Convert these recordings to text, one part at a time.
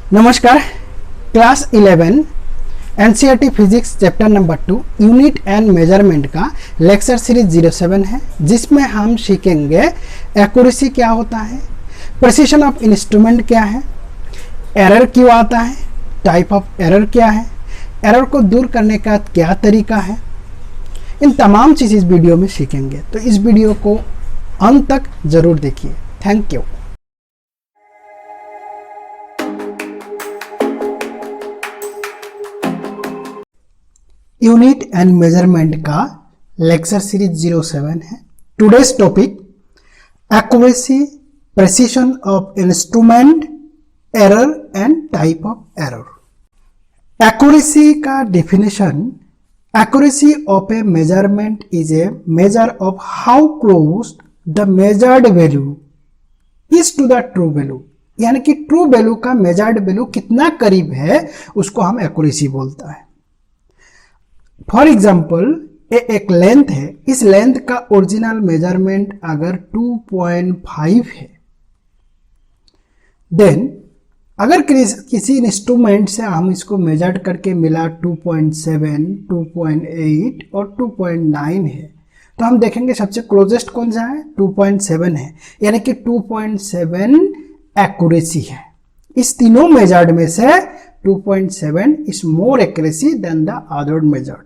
नमस्कार। Class 11 NCERT physics chapter number 2 unit and measurement का lecture series 07 है, जिसमें हम सीखेंगे एक्यूरेसी क्या होता है, प्रिसिशन ऑफ इंस्ट्रूमेंट क्या है, एरर क्यों आता है, टाइप ऑफ एरर क्या है, एरर को दूर करने का क्या तरीका है। इन तमाम चीज़ इस वीडियो में सीखेंगे, तो इस वीडियो को अंत तक जरूर देखिए। Thank you. Unit and measurement का लेक्चर सीरीज 07 है। Today's topic accuracy, precision of instrument, error and type of error. Accuracy का definition, accuracy of a measurement is a measure of how close the measured value is to the true value, यानी कि true value का measured value कितना करीब है उसको हम accuracy बोलता है। फॉर एग्जाम्पल एक लेंथ है, इस लेंथ का ओरिजिनल मेजरमेंट अगर 2.5 है, देन अगर किसी इंस्ट्रूमेंट से हम इसको मेजर करके मिला 2.7, 2.8 और 2.9 है, तो हम देखेंगे सबसे क्लोजेस्ट कौन सा है, 2.7 है, यानी कि 2.7 एक्यूरेसी है। इस तीनों मेजर्ड में से 2.7 is more accuracy than the other measured.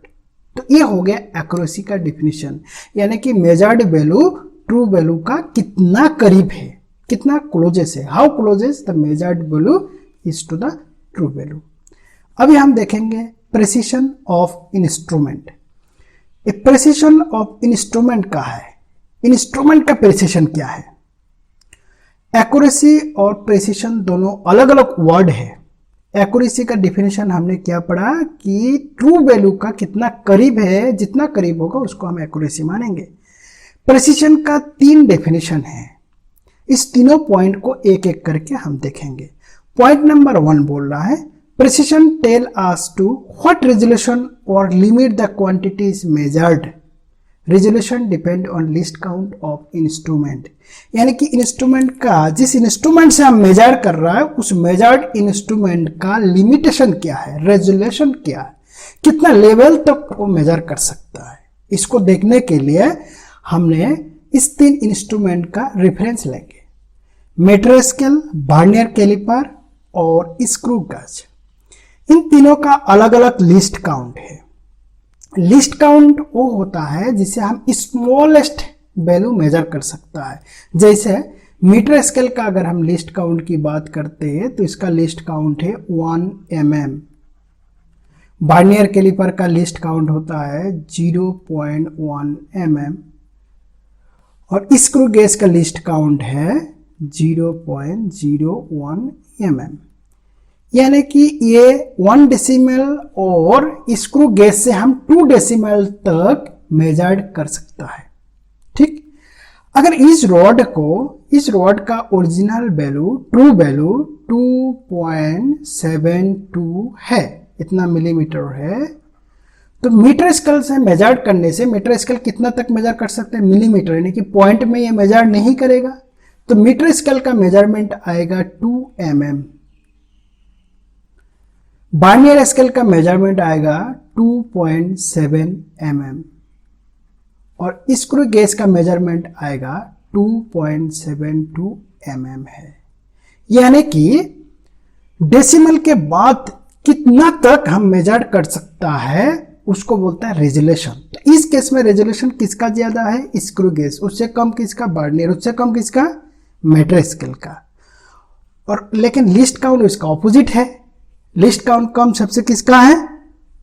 तो ये हो गया एक्यूरेसी का डिफिनीशन, यानी कि मेजर्ड वैल्यू ट्रू वैल्यू का कितना करीब है, कितना क्लोजेस है, how closeness the measured value is to the true value. अभी हम देखेंगे precision of instrument. Precision of instrument का है, इंस्ट्रूमेंट का प्रिसिशन क्या है। एक्यूरेसी और प्रिसिशन दोनों अलग अलग वर्ड है। एक्यूरेसी का डिफिनेशन हमने क्या पढ़ा कि ट्रू वैल्यू का कितना करीब है, जितना करीब होगा उसको हम एक्यूरेसी मानेंगे। प्रिसिशन का 3 डेफिनेशन है, इस तीनों पॉइंट को एक एक करके हम देखेंगे। पॉइंट नंबर 1 बोल रहा है, precision tell us to what resolution और limit the quantity is measured. Resolution depend on least count of instrument, यानी कि इंस्ट्रूमेंट का, जिस इंस्ट्रूमेंट से हम मेजर कर रहा है उस मेजर्ड इंस्ट्रूमेंट का लिमिटेशन क्या है, रेजोल्यूशन क्या है, कितना लेवल तक वो मेजर कर सकता है। इसको देखने के लिए हमने इस 3 इंस्ट्रूमेंट का रेफरेंस लेंगे, मीटर स्केल, वर्नियर कैलिपर और स्क्रू गेज। इन तीनों का अलग अलग लिस्ट काउंट है। लिस्ट काउंट वो होता है जिसे हम स्मॉलेस्ट वैल्यू मेजर कर सकता है। जैसे मीटर स्केल का अगर हम लिस्ट काउंट की बात करते हैं तो इसका लिस्ट काउंट है 1 mm। वर्नियर कैलिपर का लिस्ट काउंट होता है 0.1 mm और स्क्रू गेज का लिस्ट काउंट है 0.01 mm, यानी कि ये 1 डेसिमल और स्क्रू गेज से हम 2 डेसिमल तक मेजर्ड कर सकता है। ठीक, अगर इस रॉड का ओरिजिनल वैल्यू, ट्रू वैल्यू 2.72 है, इतना मिलीमीटर है, तो मीटर स्केल से मेजर करने से, मीटर स्केल कितना तक मेजर कर सकते हैं, मिलीमीटर, यानी कि पॉइंट में ये मेजर नहीं करेगा, तो मीटर स्केल का मेजरमेंट आएगा 2 mm। वर्नियर स्केल का मेजरमेंट आएगा 2.7 mm और स्क्रू गेज का मेजरमेंट आएगा 2.72 mm है। यानी कि डेसिमल के बाद कितना तक हम मेजर कर सकता है उसको बोलता है रेजोल्यूशन। तो इस केस में रेजोल्यूशन किसका ज्यादा है, स्क्रू गेज, उससे कम किसका, वर्नियर, उससे कम किसका, मीटर स्केल का। और लेकिन लिस्ट काउंट इसका ऑपोजिट है, लिस्ट काउंट कम सबसे किसका है,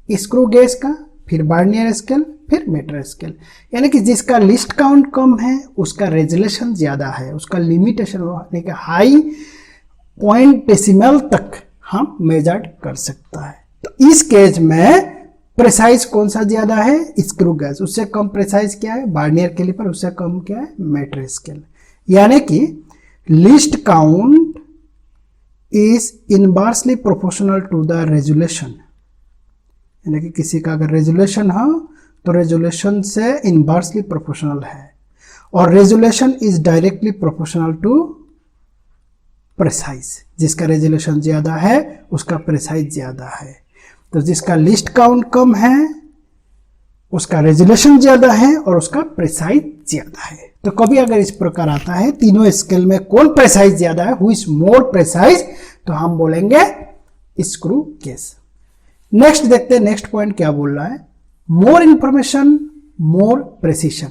स्क्रू गेज का, फिर वर्नियर स्केल, फिर मीटर स्केल। यानी कि जिसका लिस्ट काउंट कम है उसका रेजोल्यूशन ज्यादा है, उसका लिमिटेशन यानी कि हाई पॉइंट डेसिमल तक हम मेजर कर सकता है। तो इस केस में प्रिसाइज कौन सा ज्यादा है, स्क्रू गेज, उससे कम प्रिसाइज क्या है, वर्नियर कैलिपर, उससे कम क्या है, मीटर स्केल। यानी कि least count is inversely proportional to the resolution, यानी कि किसी का अगर रेजोल्यूशन हो तो रेजोल्यूशन से इनवर्सली प्रोपोर्शनल है, और resolution is directly proportional to precise. जिसका रेजोल्यूशन ज़्यादा है उसका प्रिसाइज ज़्यादा है। तो जिसका लिस्ट काउंट कम है उसका रेजोल्यूशन ज़्यादा है और उसका प्रिसाइज ज़्यादा है। तो कभी अगर इस प्रकार आता है तीनों स्केल में कौन प्रिसाइज ज़्यादा है, हु इज मोर प्रिसाइज, तो हम बोलेंगे स्क्रू केस। नेक्स्ट देखते हैं नेक्स्ट पॉइंट क्या बोल रहा है, मोर इंफॉर्मेशन मोर प्रिसीशन।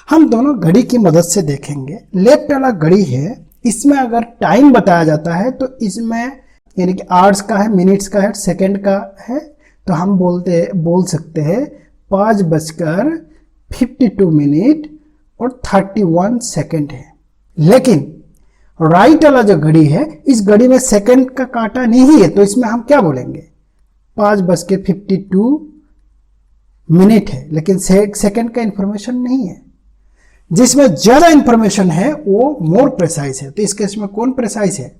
हम दोनों घड़ी की मदद से देखेंगे। लेफ्ट वाला घड़ी है, इसमें अगर टाइम बताया जाता है तो इसमें यानी कि आवर्स का है, मिनट्स का है, सेकंड का है, तो हम बोल सकते हैं 5:52 और 31 सेकंड है। लेकिन राइट वाला जो घड़ी है, इस घड़ी में सेकंड का कांटा नहीं है, तो इसमें हम क्या बोलेंगे 5:52 है, लेकिन सेकंड का इंफॉर्मेशन नहीं है। जिसमें ज्यादा इंफॉर्मेशन है वो मोर प्रिसाइज है। तो इस केस में कौन प्रिसाइज है,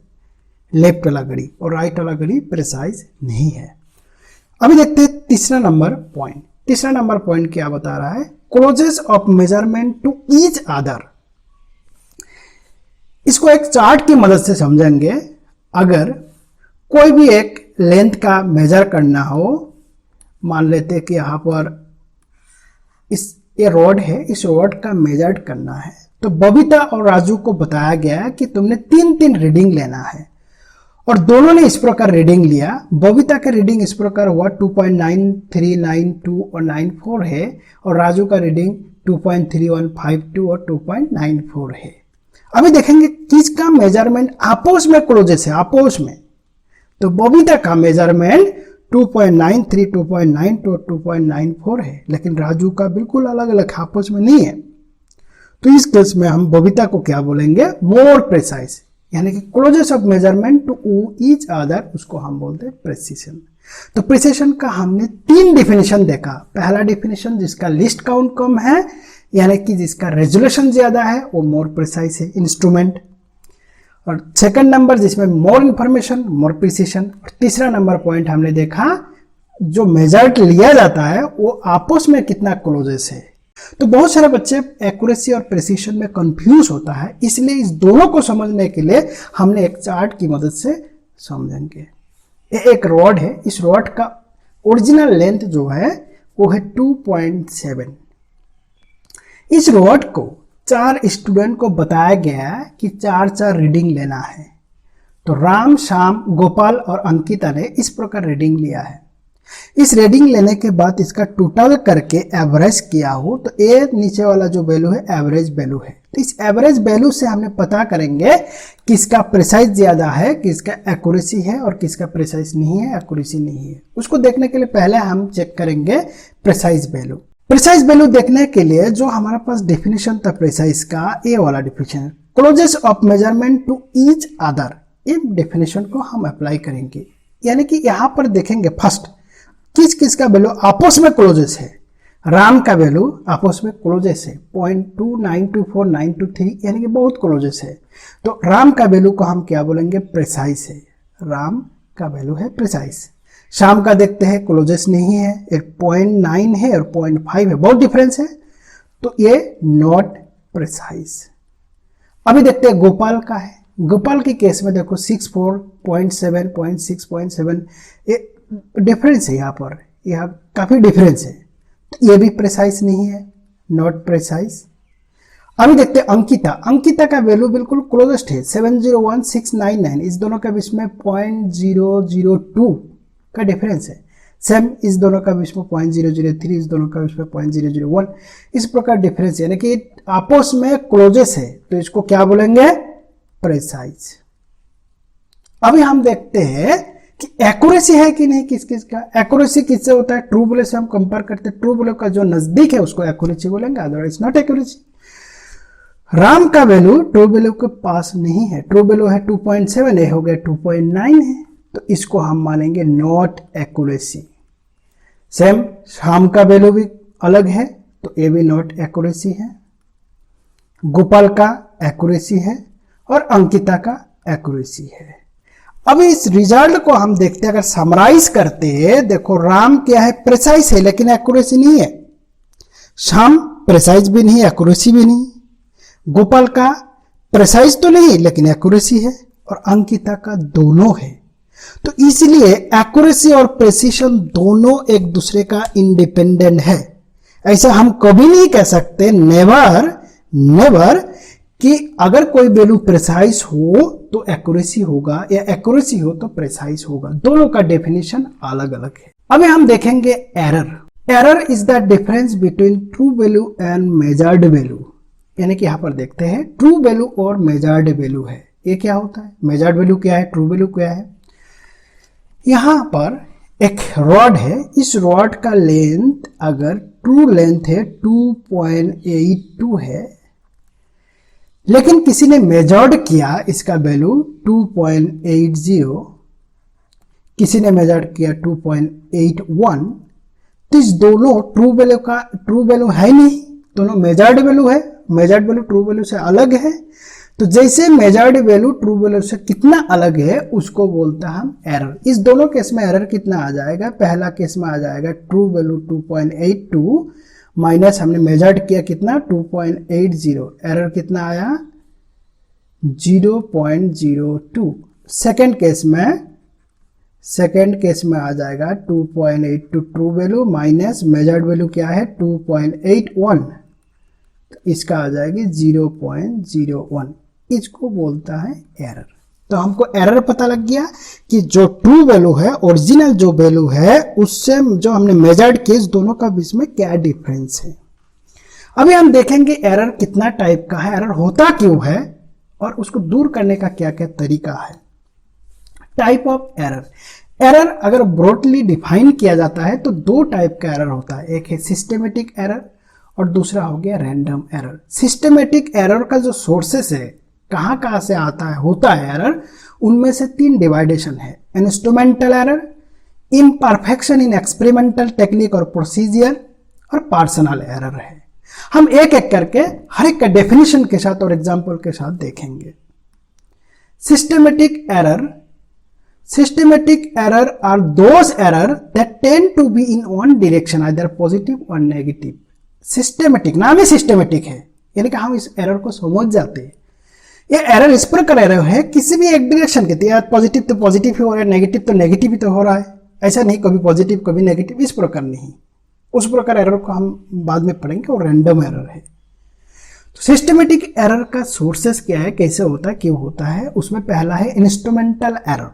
लेफ्ट वाला घड़ी, और राइट वाला घड़ी प्रिसाइज नहीं है। अभी देखते हैं तीसरा नंबर पॉइंट। तीसरा नंबर पॉइंट क्या बता रहा है, closeness of measurement to each other. इसको एक चार्ट की मदद से समझेंगे। अगर कोई भी एक लेंथ का मेजर करना हो, मान लेते हैं कि यहां पर ये रॉड है, इस रॉड का मेजर करना है, तो बबीता और राजू को बताया गया कि तुमने 3 रीडिंग लेना है, और दोनों ने इस प्रकार रीडिंग लिया। बबीता का रीडिंग इस प्रकार हुआ 2.9392 और 94 है, और राजू का रीडिंग 2.3152 और 2.94 है। अभी देखेंगे किसका मेजरमेंट आपस में क्लोजेस है, आपस में। तो बबीता का मेजरमेंट 2.93, 2.92 और 2.94 है, लेकिन राजू का बिल्कुल अलग अलग, आपस में नहीं है। तो इस केस में हम बबीता को क्या बोलेंगे, मोर प्रिसाइज, यानी कि closeness of measurement to each other, उसको हम बोलते हैं प्रिसीशन। तो प्रिसीशन का हमने 3 डिफिनेशन देखा। पहला डिफिनेशन जिसका लिस्ट काउंट कम है, यानी कि जिसका रेजोल्यूशन ज्यादा है, वो मोर प्रिसाइज है इंस्ट्रूमेंट। और सेकंड नंबर जिसमें मोर इंफॉर्मेशन मोर प्रिसीशन। और तीसरा नंबर पॉइंट हमने देखा जो मेजर्ड लिया जाता है वो आपस में कितना क्लोजेस है। तो बहुत सारे बच्चे एक्यूरेसी और प्रिसीशन में कंफ्यूज होता है, इसलिए इस दोनों को समझने के लिए हमने एक चार्ट की मदद से समझेंगे। ये एक रॉड है, इस रॉड का ओरिजिनल लेंथ जो है वो है 2.7। इस रॉड को 4 स्टूडेंट को बताया गया है कि 4 रीडिंग लेना है। तो राम, श्याम, गोपाल और अंकिता ने इस प्रकार रीडिंग लिया है। इस रीडिंग लेने के बाद इसका टोटल करके एवरेज किया हो तो ये नीचे वाला जो वैल्यू है एवरेज वैल्यू है। तो इस एवरेज वैल्यू से हमने पता करेंगे किसका प्रिसाइज ज्यादा है, किसका एक्यूरेसी है, और किसका प्रिसाइज नहीं है, एक्यूरेसी नहीं है। उसको देखने के लिए पहले हम चेक करेंगे प्रिसाइज वैल्यू। प्रिसाइज वैल्यू देखने के लिए जो हमारे पास डेफिनेशन था प्रिसाइज का, ये वाला definition, closeness of measurement to each other, ये डेफिनेशन को हम अप्लाई करेंगे। यानी कि यहाँ पर देखेंगे फर्स्ट किस किस का वैल्यू आपस में क्लोजेस है। राम का वैल्यू आपस में क्लोजेस है 0.2924923, यानी कि बहुत क्लोजेस है। तो राम का वैल्यू को हम क्या बोलेंगे, प्रिसाइज है। राम का वैल्यू है प्रिसाइज। श्याम का देखते हैं क्लोजेस नहीं है, एक 0.9 है और 0.5 है, बहुत डिफरेंस है, तो ये नॉट प्रिसाइज। अभी देखते हैं गोपाल का है। गोपाल के केस में देखो 64, 0.7, 0.6, 0.7, ये डिफरेंस है, यहाँ काफी डिफरेंस है, तो ये भी प्रिसाइज नहीं है, नॉट प्रिसाइज। अभी देखते हैं अंकिता। अंकिता का वैल्यू बिल्कुल क्लोजेस्ट है 701699, इस दोनों के बीच में 0.002 का डिफरेंस है। सेम इस दोनों का बीच में 0.003, इस दोनों का बीच में 0.001, इस प्रकार डिफरेंस है, यानी कि आपस में क्लोजेस है, तो इसको क्या बोलेंगे, प्रिसाइज। अभी हम देखते हैं कि एक्यूरेसी है कि नहीं किस किस का। एक्यूरेसी किससे होता है, ट्रू वैल्यू से हम कंपेयर करते हैं, ट्रू वैल्यू का जो नजदीक है उसको एक्यूरेसी बोलेंगे, अदरवाइज नॉट एक्यूरेसी। राम का वैल्यू ट्रू वैल्यू के पास नहीं है, ट्रू वैल्यू है 2.7, हो गया 2.9 है, तो इसको हम मानेंगे नॉट एक्यूरेसी। सेम श्याम का वैल्यू भी अलग है, तो ये भी नॉट एक्यूरेसी है। गोपाल का एक्यूरेसी है और अंकिता का एक्यूरेसी है। अब इस रिजल्ट को हम देखते हैं, अगर समराइज करते हैं, देखो राम क्या है, प्रिसाइज है लेकिन एक्यूरेसी नहीं है। श्याम प्रिसाइज भी नहीं, एक्यूरेसी भी नहीं। गोपाल का प्रिसाइज तो नहीं लेकिन एक्यूरेसी है, और अंकिता का दोनों है। तो इसलिए एक्यूरेसी और प्रेसिशन दोनों एक दूसरे का इंडिपेंडेंट है। ऐसा हम कभी नहीं कह सकते, नेवर कि अगर कोई वैल्यू प्रेसाइज हो तो एक्यूरेसी होगा या एक्यूरेसी हो तो प्रेसाइज होगा। दोनों का डेफिनेशन अलग अलग है। अभी हम देखेंगे error. Error is the difference between true value and measured value. यानी कि यहां पर देखते हैं ट्रू वैल्यू और मेजर्ड वैल्यू है। ये क्या होता है, मेजर्ड वैल्यू क्या है, ट्रू वैल्यू क्या है। यहां पर एक रॉड है, इस रॉड का लेंथ अगर ट्रू लेंथ है 2.82 है, लेकिन किसी ने मेजर्ड किया इसका वैल्यू 2.80, किसी ने मेजर्ड किया 2.81, तो इस दोनों ट्रू वैल्यू है नहीं, दोनों मेजर्ड वैल्यू है। मेजर्ड वैल्यू ट्रू वैल्यू से अलग है। तो जैसे मेजर्ड वैल्यू ट्रू वैल्यू से कितना अलग है उसको बोलता है हम एरर। इस दोनों केस में एरर कितना आ जाएगा, पहला केस में आ जाएगा ट्रू वैल्यू 2.82 माइनस हमने मेजर्ड किया कितना 2.80, एरर कितना आया 0.02। सेकेंड केस में आ जाएगा 2.82 true value minus measured value क्या है 2.81, तो इसका आ जाएगी 0.01। इसको बोलता है एरर। तो हमको एरर पता लग गया कि जो ट्रू वैल्यू है, ओरिजिनल जो वैल्यू है, उससे जो हमने मेजर्ड केस, दोनों का बीच में क्या डिफरेंस है। अभी हम देखेंगे एरर कितना टाइप का है, एरर होता क्यों है और उसको दूर करने का क्या क्या तरीका है। Type of error. एरर अगर ब्रॉडली डिफाइन किया जाता है तो दो टाइप का एरर होता है, एक है सिस्टेमेटिक एरर और दूसरा हो गया रैंडम एरर। सिस्टेमेटिक एरर का जो सोर्सेस है, कहां से आता है, होता है एरर, उनमें से तीन डिवाइडेशन है। Instrumental error, imperfection in experimental technique और प्रोसीजर, और पर्सनल एरर है। हम एक एक करके हर एक का डेफिनेशन के साथ और एग्जाम्पल के साथ देखेंगे। Systematic error are those error that tend to be in one direction, either positive or negative. Systematic, नाम ही सिस्टेमेटिक है, यानी कि हम इस एरर को समझ जाते हैं। ये एरर इस प्रकार एरर है किसी भी एक डायरेक्शन के, या पॉजिटिव तो पॉजिटिव ही हो रहा है, नेगेटिव तो नेगेटिव ही तो हो रहा है। ऐसा नहीं कभी पॉजिटिव कभी नेगेटिव, इस प्रकार नहीं। उस प्रकार एरर को हम बाद में पढ़ेंगे और रैंडम एरर है। तो सिस्टेमेटिक एरर का सोर्सेस क्या है, कैसे होता है, क्यों होता है, उसमें पहला है instrumental error.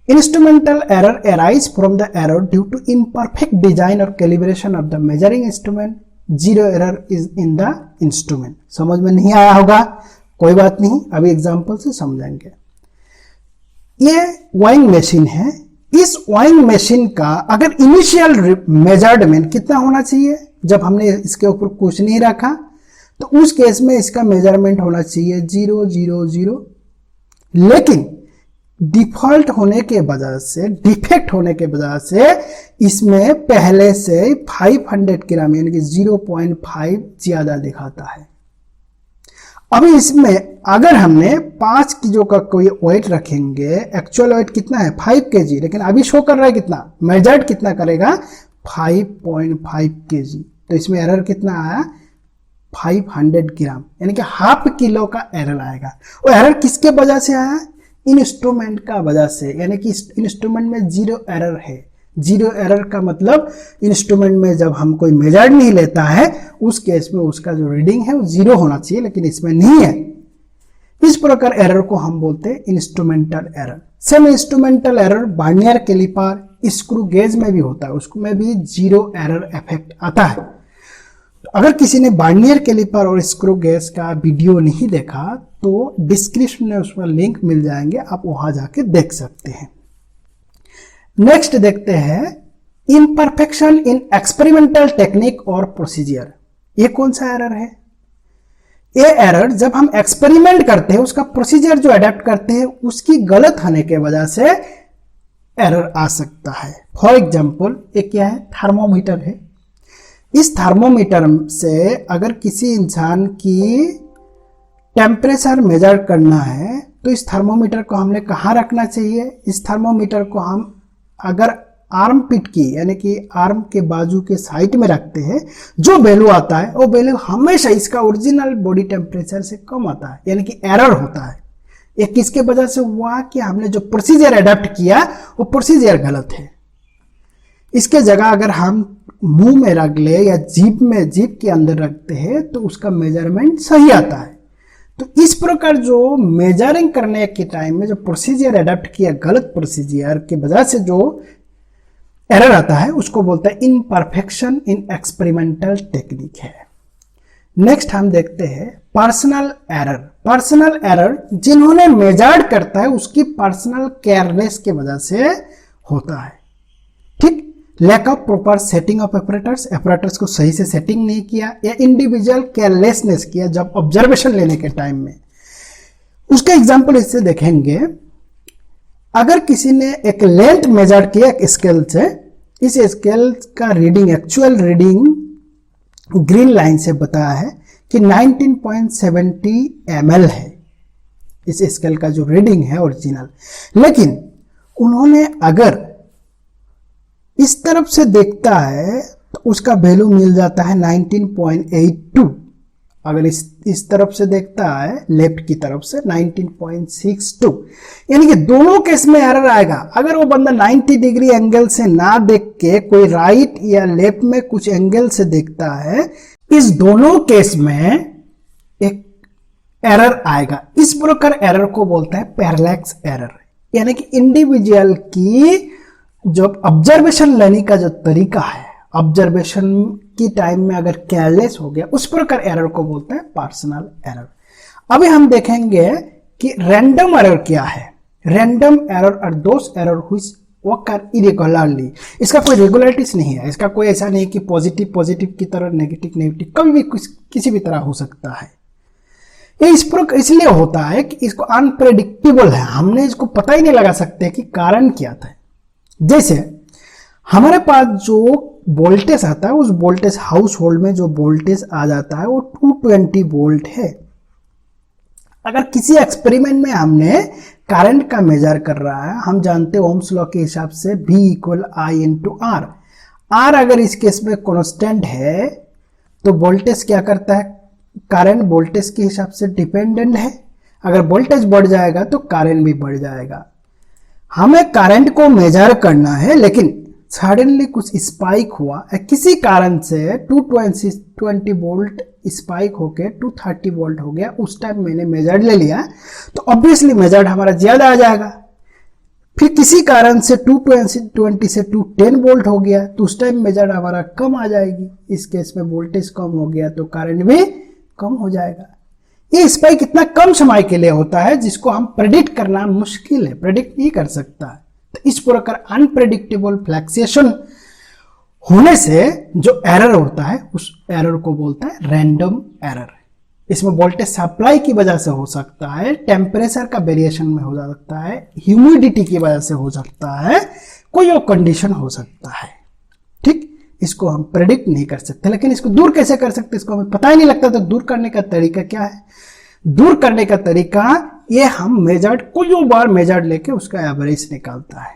Instrumental error arise from the error due to imperfect design or calibration of the measuring instrument. Zero error is in the instrument. समझ में नहीं आया होगा, कोई बात नहीं, अभी एग्जांपल से समझेंगे। ये वाइंग मशीन है। इस वाइंग मशीन का अगर इनिशियल मेजरमेंट कितना होना चाहिए, जब हमने इसके ऊपर कुछ नहीं रखा तो उस केस में इसका मेजरमेंट होना चाहिए 0.00, लेकिन डिफॉल्ट होने के वजह से, डिफेक्ट होने के वजह से इसमें पहले से 500 ग्राम यानी कि 0.5 ज्यादा दिखाता है। अभी इसमें अगर हमने 5 किलो का कोई वेट रखेंगे, एक्चुअल वेट कितना है 5 kg, लेकिन अभी शो कर रहा है कितना, मेजर्ड कितना करेगा 5.5 kg, तो इसमें एरर कितना आया 500 ग्राम, यानी कि हाफ किलो का एरर आएगा। वो एरर किसके वजह से आया, इंस्ट्रूमेंट का वजह से, यानी कि इंस्ट्रूमेंट में जीरो एरर है। जीरो एरर का मतलब इंस्ट्रूमेंट में जब हम कोई मेजर नहीं लेता है उस केस में उसका जो रीडिंग है वो जीरो होना चाहिए, लेकिन इसमें नहीं है। इस प्रकार एरर को हम बोलते हैं instrumental error. Same instrumental error vernier caliper, screw gauge में भी होता है, उसमें भी जीरो एरर इफेक्ट आता है। अगर किसी ने वर्नियर कैलिपर और स्क्रू गेज का वीडियो नहीं देखा तो डिस्क्रिप्शन में उसमें लिंक मिल जाएंगे, आप वहां जाके देख सकते हैं। नेक्स्ट देखते हैं इम्परफेक्शन इन एक्सपेरिमेंटल टेक्निक और प्रोसीजर। ये कौन सा एरर है, ये एरर जब हम एक्सपेरिमेंट करते हैं उसका प्रोसीजर जो अडेप्ट करते हैं उसकी गलत होने के वजह से एरर आ सकता है। फॉर एग्जाम्पल एक क्या है, थर्मोमीटर है। इस थर्मोमीटर से अगर किसी इंसान की टेम्परेचर मेजर करना है तो इस थर्मोमीटर को हमने कहाँ रखना चाहिए, इस थर्मोमीटर को हम अगर आर्म पिट की यानी कि आर्म के बाजू के साइड में रखते हैं, जो वैल्यू आता है वो वैल्यू हमेशा इसका ओरिजिनल बॉडी टेम्परेचर से कम आता है, यानी कि एरर होता है। ये किसके वजह से हुआ कि हमने जो प्रोसीजर अडॉप्ट किया वो प्रोसीजर गलत है। इसके जगह अगर हम मुंह में रख ले या जीभ के अंदर रखते हैं तो उसका मेजरमेंट सही आता है। तो इस प्रकार जो मेजरिंग करने के टाइम में जो प्रोसीजर अडॉप्ट किया, गलत प्रोसीजर की वजह से जो एरर आता है उसको बोलते हैं इम्परफेक्शन इन एक्सपेरिमेंटल टेक्निक है। नेक्स्ट हम देखते हैं पर्सनल एरर। पर्सनल एरर जिन्होंने मेजर्ड करता है उसकी पर्सनल केयरलेस की वजह से होता है। ठीक, lack of proper setting of apparatus को सही से सेटिंग नहीं किया या इंडिविजुअल केयरलेसनेस किया जब ऑब्जर्वेशन लेने के टाइम में। उसका एग्जांपल इससे देखेंगे, अगर किसी ने एक लेंथ मेजर किया एक स्केल से, इस स्केल का reading, actual reading green line से बताया है कि 19.70 ml है इस स्केल का जो रीडिंग है ओरिजिनल। लेकिन उन्होंने अगर इस तरफ से देखता है तो उसका वैल्यू मिल जाता है 19.82। अगर इस तरफ से देखता है लेफ्ट की तरफ से 19.62, यानी कि दोनों केस में एरर आएगा। अगर वो बंदा 90 डिग्री एंगल से ना देख के कोई राइट या लेफ्ट में कुछ एंगल से देखता है, इस दोनों केस में एक एरर आएगा। इस प्रकार एरर को बोलता है पैरेलैक्स एरर, यानी कि इंडिविजुअल की जो ऑब्जर्वेशन लेने का जो तरीका है, ऑब्जर्वेशन की टाइम में अगर केयरलेस हो गया, उस प्रकार एरर को बोलते हैं पर्सनल एरर। अभी हम देखेंगे कि रैंडम एरर क्या है। Random error are those error which occur irregularly। इसका कोई रेगुलरिटीज नहीं है, इसका कोई ऐसा नहीं कि पॉजिटिव पॉजिटिव की तरह नेगेटिव नेगेटिव, कभी भी किसी भी तरह हो सकता है। ये इसलिए होता है कि इसको अनप्रेडिक्टेबल है, हमने इसको पता ही नहीं लगा सकते कि कारण क्या था। जैसे हमारे पास जो वोल्टेज आता है, उस वोल्टेज हाउस होल्ड में जो वोल्टेज आ जाता है वो 220 वोल्ट है। अगर किसी एक्सपेरिमेंट में हमने करंट का मेजर कर रहा है, हम जानते हैं ओम्स लॉ के हिसाब से V = I × R। R अगर इस केस में कांस्टेंट है तो वोल्टेज क्या करता है, करंट वोल्टेज के हिसाब से डिपेंडेंट है। अगर वोल्टेज बढ़ जाएगा तो करंट भी बढ़ जाएगा। हमें करंट को मेजर करना है, लेकिन सडनली कुछ स्पाइक हुआ किसी कारण से 220 वोल्ट स्पाइक होके 230 वोल्ट हो गया, उस टाइम मैंने मेजर्ड ले लिया तो ऑब्वियसली मेजर्ड हमारा ज्यादा आ जाएगा। फिर किसी कारण से 220 से 210 वोल्ट हो गया तो उस टाइम मेजर्ड हमारा कम आ जाएगी। इस केस में वोल्टेज कम हो गया तो करंट भी कम हो जाएगा। ये स्पाइक इतना कम समय के लिए होता है जिसको हम प्रेडिक्ट करना मुश्किल है, प्रेडिक्ट नहीं कर सकता है। तो इस प्रकार अनप्रेडिक्टेबल फ्लक्चुएशन होने से जो एरर होता है उस एरर को बोलता है रैंडम एरर। इसमें वोल्टेज सप्लाई की वजह से हो सकता है, टेम्परेचर का वेरिएशन में हो सकता है, ह्यूमिडिटी की वजह से हो सकता है, कोई और कंडीशन हो सकता है। ठीक, इसको हम प्रेडिक्ट नहीं कर सकते, लेकिन इसको दूर कैसे कर सकते, इसको हमें पता ही नहीं लगता। तो दूर करने का तरीका क्या है? दूर करने का तरीका ये हम मेजर्ड कोई बार मेजर्ड लेके उसका एवरेज निकालता है,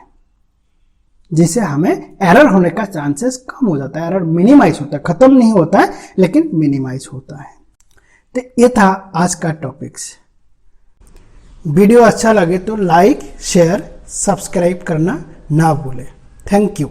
जिससे हमें एरर होने का चांसेस कम हो जाता है। एरर मिनिमाइज होता है, खत्म नहीं होता है लेकिन मिनिमाइज होता है। तो ये था आज का टॉपिक्स। वीडियो अच्छा लगे तो लाइक शेयर सब्सक्राइब करना ना भूलें। Thank you.